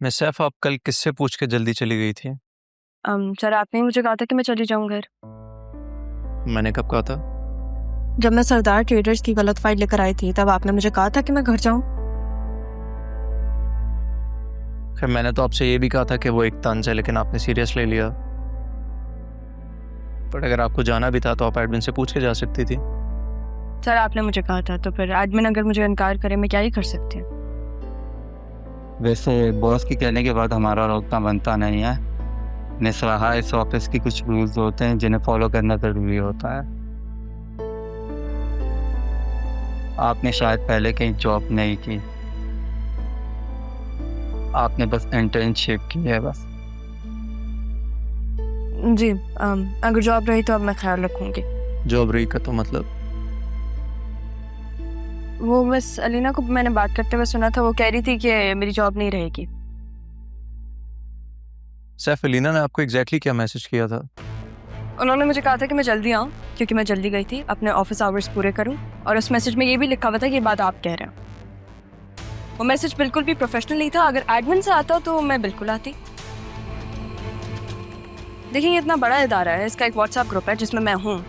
मैं सैफ, आप कल किससे पूछ के जल्दी चली गई थी? सर आपने ही मुझे कहा था कि मैं चली जाऊँ घर। मैंने कब कहा था? जब मैं सरदार ट्रेडर्स की गलत फाइल लेकर आई थी तब आपने मुझे कहा था कि मैं घर जाऊँ। खैर, मैंने तो आपसे ये भी कहा था कि वो एक तंज है, लेकिन आपने सीरियस ले लिया। पर अगर आपको जाना भी था तो आप एडमिन से पूछ के जा सकती थी। सर आपने मुझे कहा था तो फिर एडमिन अगर मुझे इनकार करे मैं क्या ही कर सकती हूँ। वैसे बॉस के कहने के बाद हमारा रोकना बनता नहीं है। निस्वाहा इस ऑफिस की कुछ रूल्स होते हैं जिन्हें फॉलो करना ज़रूरी होता है। आपने शायद पहले कहीं जॉब नहीं की, आपने बस इंटर्नशिप की है बस। जी अगर जॉब रही तो अब मैं ख्याल रखूँगी। जॉब रही का तो मतलब? वो बस अलीना को मैंने बात करते हुए सुना था, वो कह रही थी कि मेरी जॉब नहीं रहेगी। सैफ, अलीना ने आपको एग्जैक्टली क्या मैसेज किया था? उन्होंने मुझे कहा था कि मैं जल्दी आऊँ क्योंकि मैं जल्दी गई थी, अपने ऑफिस आवर्स पूरे करूँ, और उस मैसेज में ये भी लिखा हुआ था कि ये बात आप कह रहे हैं। वो मैसेज बिल्कुल भी प्रोफेशनल नहीं था। अगर एडमिन से आता तो मैं बिल्कुल आती। देखिए ये इतना बड़ा इदारा है, इसका एक व्हाट्सएप ग्रुप है जिसमें मैं हूँ,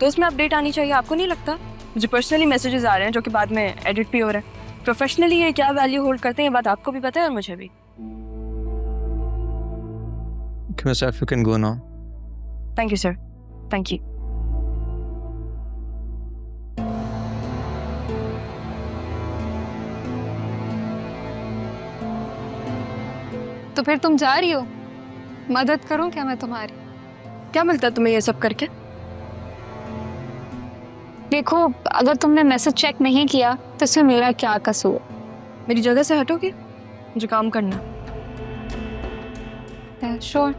तो उसमें अपडेट आनी चाहिए। आपको नहीं लगता? मुझे पर्सनली मैसेजेस आ रहे हैं जो कि बाद में एडिट भी हो रहे हैं। प्रोफेशनली ये क्या वैल्यू होल्ड करते हैं ये बात आपको भी पता है और मुझे भी। Okay, Saif, you can go now. Thank you sir, thank you. तो फिर तुम जा रही हो? मदद करूं क्या मैं तुम्हारी? क्या मिलता है तुम्हें ये सब करके? देखो, अगर तुमने मैसेज चेक नहीं किया तो इसमें मेरा क्या कसूर? मेरी जगह से हटोगे? मुझे काम करना। श्योर।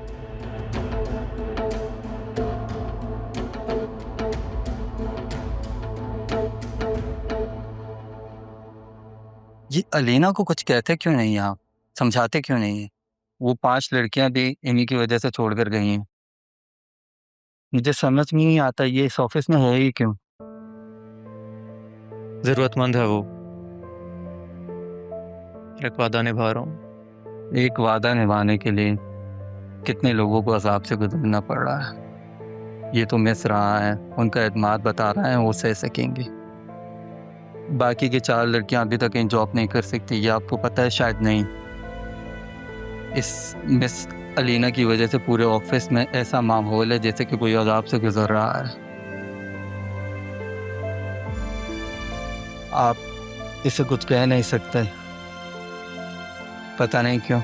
ये अलीना को कुछ कहते क्यों नहीं हैं आप? समझाते क्यों नहीं हैं? वो 5 लड़कियां भी इन्हीं की वजह से छोड़कर गई हैं। मुझे समझ में नहीं आता ये इस ऑफिस में है ही क्यों। जरूरतमंद है वो। एक वादा निभा रहा हूँ। एक वादा निभाने के लिए कितने लोगों को अजाब से गुजरना पड़ रहा है। ये तो मिस रहा है, उनका एतमाद बता रहा है वो सह सकेंगे। बाकी की 4 लड़कियां अभी तक कहीं जॉब नहीं कर सकती, ये आपको पता है? शायद नहीं। इस मिस अलीना की वजह से पूरे ऑफिस में ऐसा माहौल है जैसे कि कोई अजाब से गुजर रहा है। आप इसे कुछ कह नहीं सकते, पता नहीं क्यों।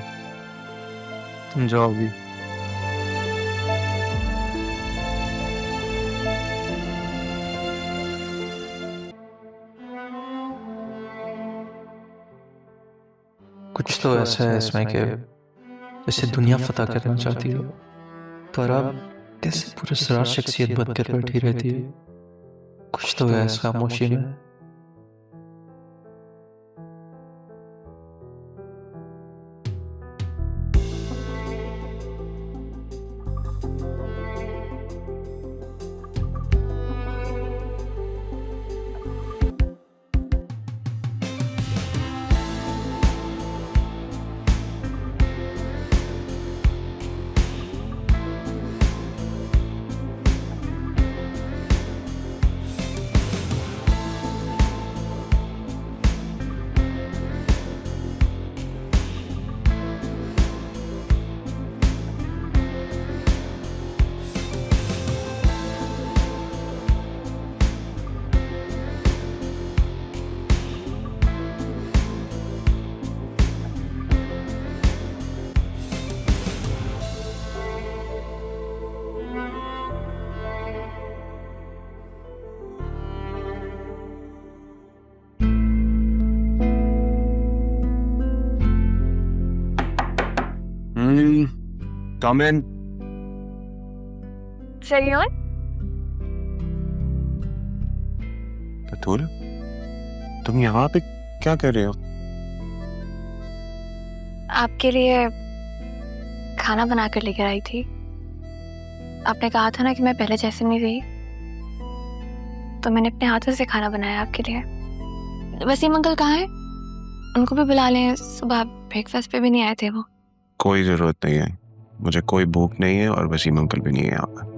तुम जाओगी? कुछ तो ऐसा है इसमें कि जैसे दुनिया फतह करना चाहती हो, पर अब कैसे पूरे सरार शख्सियत बन कर बैठी रहती है। कुछ तो है इस खामोशी में। Come in. सही और बतूल, तुम यहाँ पे क्या कर रहे हो? आपके लिए खाना बना कर लेकर आई थी। आपने कहा था ना कि मैं पहले जैसे नहीं रही, तो मैंने अपने हाथों से खाना बनाया आपके लिए। वसीम अंकल कहाँ हैं? उनको भी बुला लें, सुबह ब्रेकफास्ट पे भी नहीं आए थे वो। कोई जरूरत नहीं है, मुझे कोई भूख नहीं है और वसीम अंकल भी नहीं है यहाँ पर।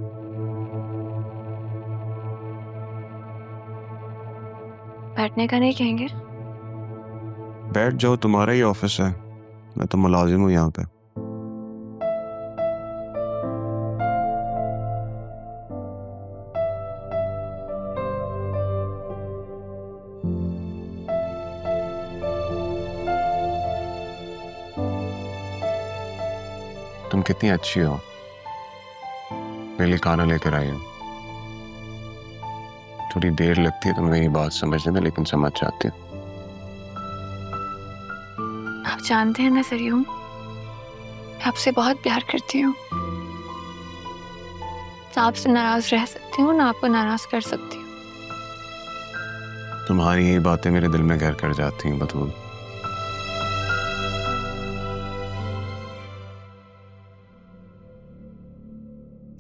बैठने का नहीं कहेंगे? बैठ जाओ, तुम्हारा ही ऑफिस है, मैं तो मुलाजिम हूँ यहाँ पे। तुम कितनी अच्छी हो, मेरे लिए खाना लेकर आई हो। थोड़ी देर लगती है तुम्हें मेरी बात समझने में, लेकिन समझ जाती हो। आप जानते हैं ना सरियम, मैं आपसे बहुत प्यार करती हूँ। ना आपसे नाराज रह सकती हूँ, ना आपको नाराज कर सकती हूँ। तुम्हारी ये बातें मेरे दिल में घर कर जाती हैं बतूल।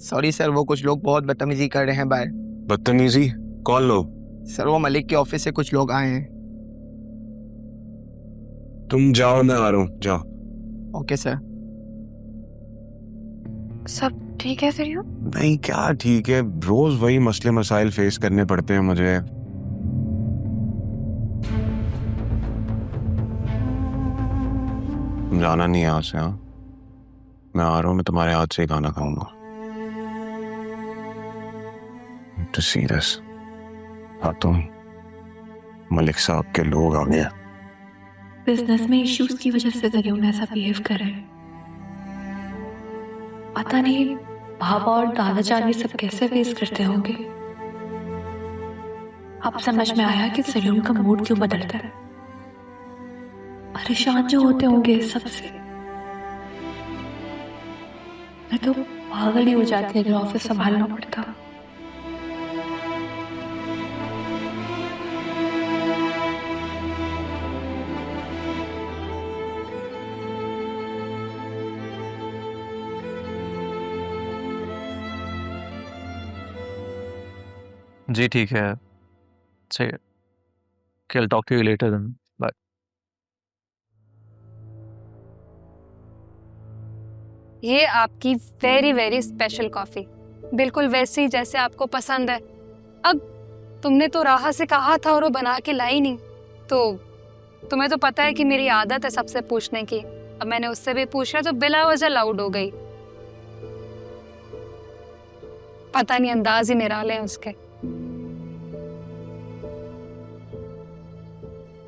सॉरी सर, वो कुछ लोग बहुत बदतमीजी कर रहे हैं बाहर। बदतमीजी? कौन लोग? सर वो मलिक के ऑफिस से कुछ लोग आए हैं। तुम जाओ, मैं आ रहा हूँ, जाओ। Okay sir. सब ठीक है सरियम? नहीं, क्या ठीक है, रोज वही मसले मसाइल फेस करने पड़ते हैं मुझे। तुम जाना नहीं यहाँ से। हाँ, मैं आ रहा हूँ, मैं तुम्हारे हाथ से ही खाना खाऊंगा। To see this. हाँ, तुम मलिक साहब के लोग आ गए। बिजनेस में इश्यूज की वजह से सरियम ऐसा बिहेव कर रहे हैं। पता नहीं भाभा और दादा जान ये सब कैसे फेस करते होंगे। अब समझ में आया कि सरियम का मूड क्यों बदलता है। परेशान जो होते होंगे इस सब से। मैं तो पागल ही हो जाती अगर ऑफिस संभालना पड़ता। जी ठीक है, सही है। I'll talk to you later then. Bye. ये आपकी वेरी वेरी स्पेशल कॉफी, बिल्कुल वैसी जैसे आपको पसंद है। अब तुमने तो राहा से कहा था और वो बना के लाई नहीं, तो तुम्हें तो पता है कि मेरी आदत है सबसे पूछने की। अब मैंने उससे भी पूछा तो बिला वजह लाउड हो गई। पता नहीं, अंदाज ही निराले हैं उसके।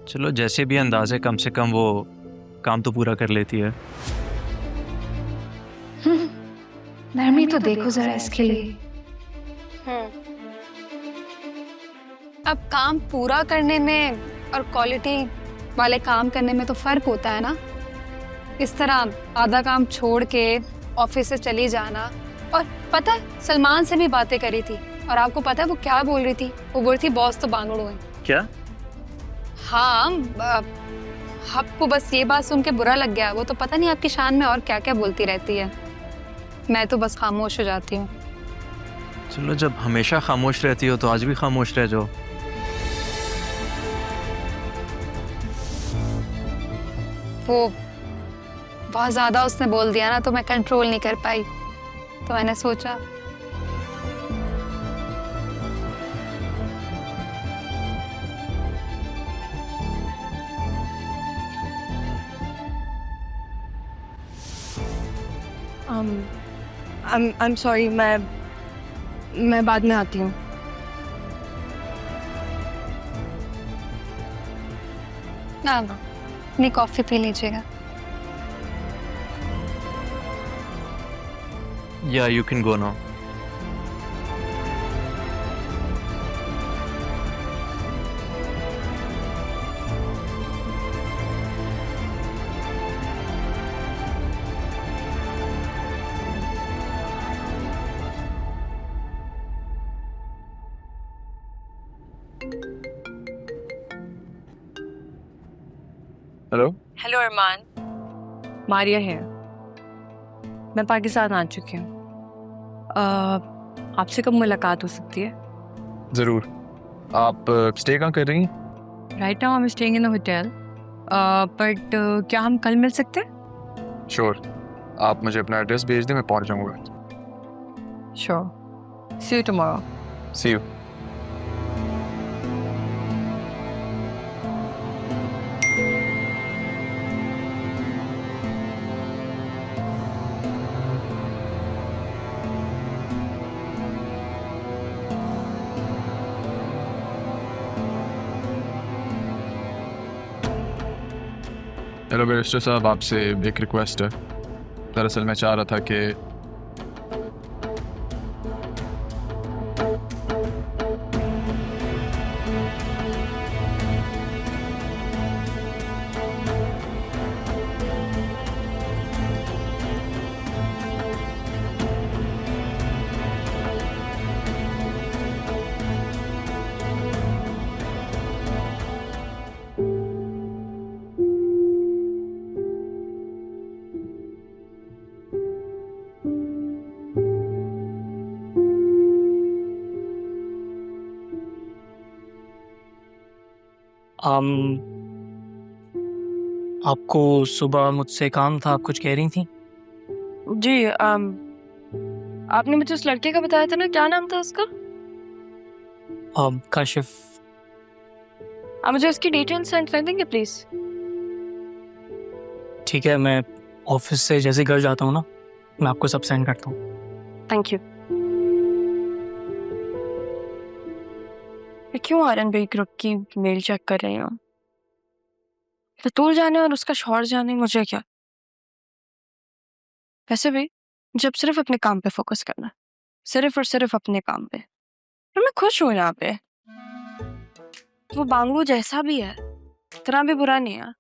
चलो जैसे भी अंदाज है, कम से कम वो काम तो पूरा कर लेती है। नरमी तो देखो जरा इसके लिए। अब काम पूरा करने में और क्वालिटी वाले काम करने में तो फर्क होता है ना। इस तरह आधा काम छोड़ के ऑफिस से चली जाना। और पता है, सलमान से भी बातें करी थी और आपको पता है वो क्या बोल रही थी? वो बोल रही थी बॉस तो बांगड़ू है। क्या? हाँ, आपको बस ये बात सुन के बुरा लग गया। वो तो पता नहीं आपकी शान में और क्या क्या बोलती रहती है। मैं तो बस खामोश हो जाती हूँ। चलो, जब हमेशा खामोश रहती हो तो आज भी खामोश रह जाओ। वो बहुत ज्यादा उसने बोल दिया ना, तो मैं कंट्रोल नहीं कर पाई। तो मैंने सोचा I'm sorry, मैं बाद में आती हूँ। ना अपनी कॉफी पी लीजिएगा। Yeah, you can go now. Hello Arman, Maria है। मैं पाकिस्तान आ चुकी हूँ। आपसे कब मुलाकात हो सकती है? ज़रूर। आप स्टे कहाँ कर रही हैं? Right now I am staying in a hotel. But क्या हम कल मिल सकते हैं? श्योर, आप मुझे अपना एड्रेस भेज दें, मैं पहुंच जाऊंगा। Sure, see you tomorrow. See you. Hello barrister साहब, आपसे एक रिक्वेस्ट है। दरअसल मैं चाह रहा था कि आपको सुबह मुझसे काम था, आप कुछ कह रही थी? जी, आपने मुझे उस लड़के का बताया था ना, क्या नाम था उसका? काशिफ। आप मुझे उसकी डिटेल सेंड कर देंगे प्लीज? ठीक है, मैं ऑफिस से जैसे घर जाता हूँ ना, मैं आपको सब सेंड करता हूँ। Thank you. क्यों आर्यन भाई ग्रुप की मेल चेक कर रही हूँ? बतूल जाने और उसका शौहर जाने, मुझे क्या। वैसे भी जब सिर्फ अपने काम पे फोकस करना, सिर्फ और सिर्फ अपने काम पे, तो मैं खुश हूँ यहाँ पे। वो बांगू जैसा भी है, इतना भी बुरा नहीं है,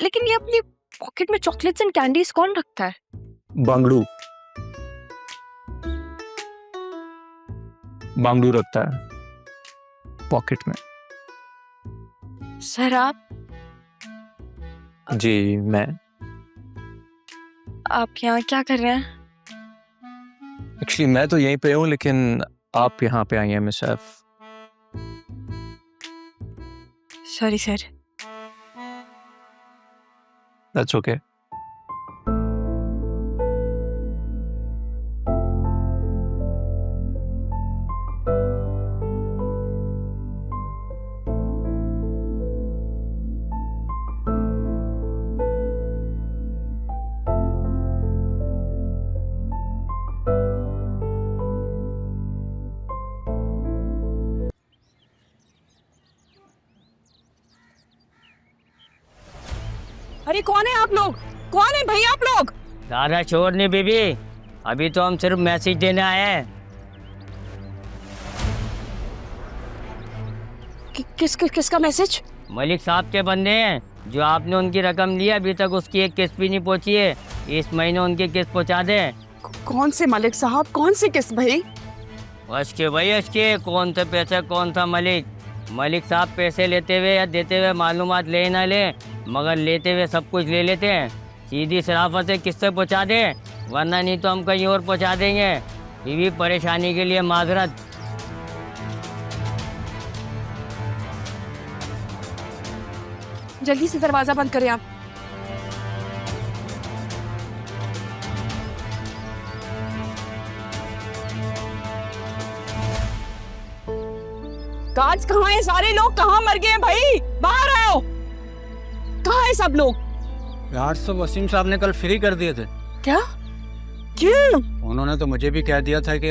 लेकिन ये अपनी पॉकेट में चॉकलेट्स एंड कैंडीज कौन रखता है? बांगड़ू रखता है पॉकेट में। सर आप जी, मैं यहाँ क्या कर रहे हैं? एक्चुअली मैं तो यहीं पे हूँ, लेकिन आप यहाँ पे आई हैं miss F. Sorry sir. That's okay. अरे कौन है आप लोग? कौन है भाई आप लोग? दादा छोड़ नहीं बीबी, अभी तो हम सिर्फ मैसेज देने आए हैं। किसका मैसेज? मलिक साहब के बंदे हैं, जो आपने उनकी रकम ली, अभी तक उसकी एक किस्त भी नहीं पहुंची है। इस महीने उनकी किस्त पहुंचा दे। कौन से मलिक साहब, कौन सी किस्त भाई? अशके भाई अशके, कौन सा पैसा, कौन सा मलिक? मलिक साहब पैसे लेते हुए या देते हुए मालूमात ले ना ले, मगर लेते हुए सब कुछ ले लेते हैं। सीधी शराफत से किससे पहुंचा दे, वरना नहीं तो हम कहीं और पहुंचा देंगे। बीवी परेशानी के लिए माजरत। जल्दी से दरवाजा बंद करें आप। गार्ड्स कहाँ हैं? सारे लोग कहाँ मर गए हैं भाई? बाहर आओ। कहाँ हैं सब लोग? गार्ड्स तो वसीम साहब ने कल फ्री कर दिए थे। क्या? क्यों? उन्होंने तो मुझे भी कह दिया था कि